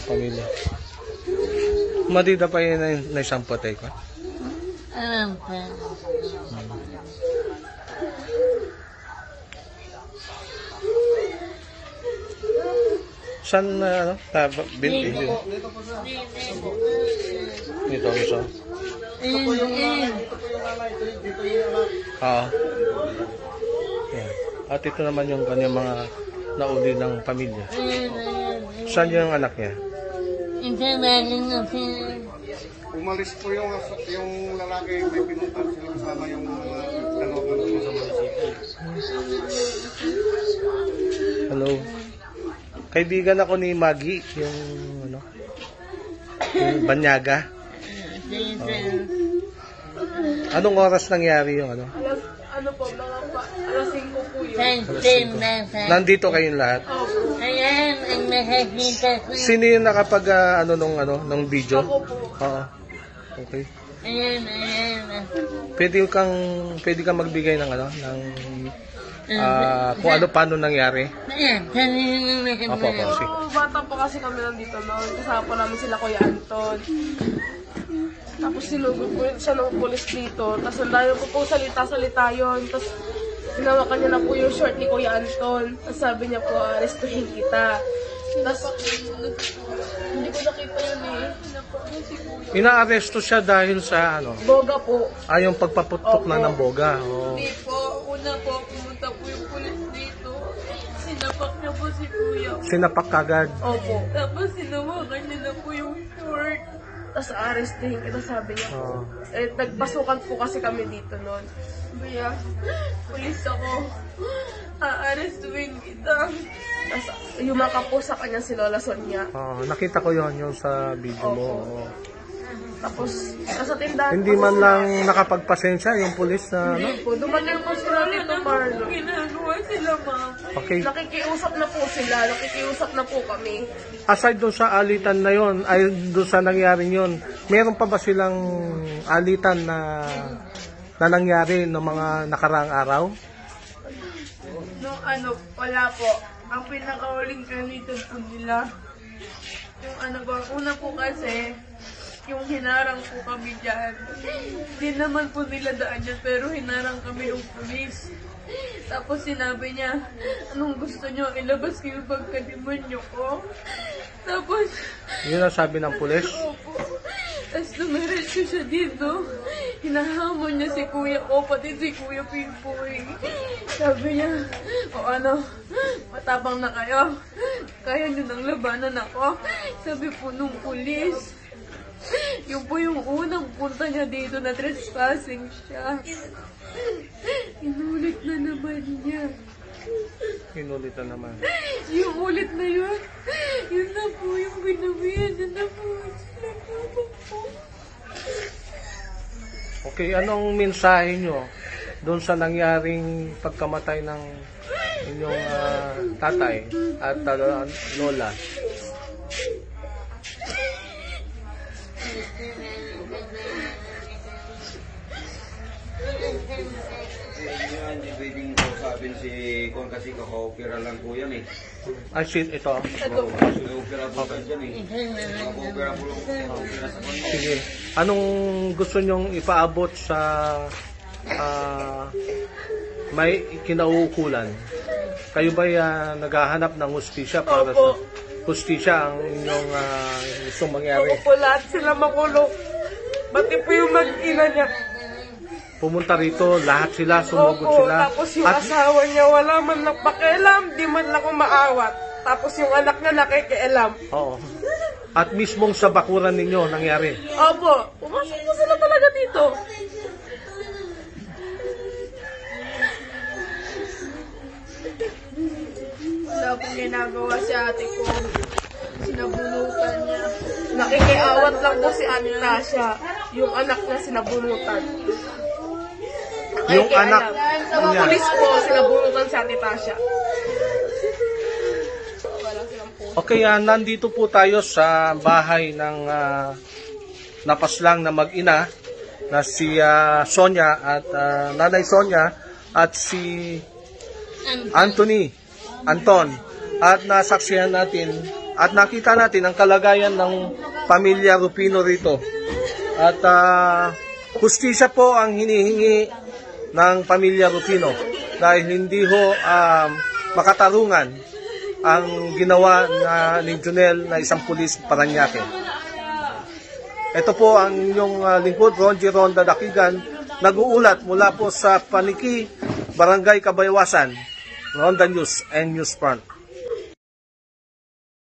pamilya. Madida pa yun na isang patay ko. Alam ko. Saan binti? Dito gusto. Oo. Yan. At ito naman yung kanyang mga nauli ng pamilya. Saan yung anak niya? Umalis po yung lalaki, may pinuntan sila kasama yung dalawa sa munisipyo. Hello. Kaibigan ako ni Maggie, yung Banyaga. Anong oras nangyari yung Ano po, mga alas 5 po yun. Nandito kayong lahat? Ayan, ang nakakita ko. Sino yung nakapag nung video? Ako po. Oo. Okay. Ayan. Pwede kang magbigay ng kung paano nangyari. Ayan, kanina na Opo, sige. Bata po kasi kami nandito noon. Kasama po namin sila Kuya Anton. Tapos sinugod po siya ng pulis dito. Tapos ang layo ko po salita-salita yun. Tapos hinawakan niya na po yung short ni Kuya Anton. Tapos sabi niya po, arestuhin kita. Tapos hindi ko nakita yun eh. Inaaresto siya dahil sa Boga po. yung pagpaputok na ng boga. Oh. Hindi po. Una po, pumunta po yung pulis dito. Sinapak niya po si Kuya. Sinapak kagad. Opo. Tapos sinawakan niya na po yung short. Tapos arestuhin kita sabi niya po. Oo. Nagpasukan po kasi kami dito noon. Kuya, pulis ako. Aarestuin kita. Tapos yumaka po sa kanya si Lola Sonia. Nakita ko yung sa video mo. Opo. Oo. Tapos nasa tindahan Hindi po man sila. lang nakapagpasensya yung pulis na Hindi po. Dumagal po sila dito, Marlo. Ginagawa sila, ma'am. Okay. Nakikiusap na po sila. Nakikiusap na po kami. Aside doon sa alitan na yon, ay doon sa nangyaring yon, meron pa ba silang alitan na nangyari ng mga nakaraang araw? Nung wala po. Ang pinakauling kanitan po nila. Yung una po kasi, yung hinarang po kami dyan. Hindi naman po nila daan dyan, pero hinarang kami ng pulis. Tapos sinabi niya, anong gusto niyo? Ilabas ko yung pagkadimonyo ko. Tapos, Yun ang sabi ng pulis. opo. Tapos dumiretso siya dito. Hinahamon niya si kuya ko, pati si kuya Pimpoy. Sabi niya, matapang na kayo. Kaya niyo nang labanan ako. Sabi po nung pulis. Yung po yung unang punta niya dito na trespassing siya. Inulit na naman niya. Inulit na naman. Yung ulit na yun, yun na po yung binawian. Yun na po. Okay, anong mensahe nyo doon sa nangyaring pagkamatay ng inyong tatay at lola? Hindi pwedeng kausapin si Kon kasi kaka-opera lang po yan eh. Ay, shit, ito. Kaka-opera po dyan eh. Kaka-opera po lang sa Kon. Sige. Anong gusto nyong ipaabot sa may kinauukulan? Kayo ba naghahanap ng hustisya para sa hustisya ang inyong gustong mangyari? Opo, lahat sila makulong. Pati po yung mag-ina niya. Pumunta rito, lahat sila, sumugod Opo, sila. tapos yung asawa niya wala man lang pakialam, di man lang umaawat. Tapos yung anak niya nakikialam. Oo. At mismong sa bakuran ninyo nangyari. Opo, pumasok po sila talaga dito. Wala pong ginagawa si ate ko. Sinabunutan niya. Nakikiawat lang po si Ate Tasha. Yung anak niya sinabunutan. Yung anak Sa niya. pulis po, sinabunutan si Ate Tasha. Wala silang po. Okay, nandito po tayo sa bahay ng napaslang na mag-ina na si Sonia at Nanay Sonia at si Anton. At nasaksihan natin At nakita natin ang kalagayan ng pamilya Rufino rito. At hustisya po ang hinihingi ng pamilya Rufino dahil hindi ho makatarungan ang ginawa ni Junel na isang pulis Parañaque. Ito po ang inyong lingkod, Ronji Ronda Dakigan, nag-uulat mula po sa Paniki, Barangay Kabaywasan, Ronda News and News Front.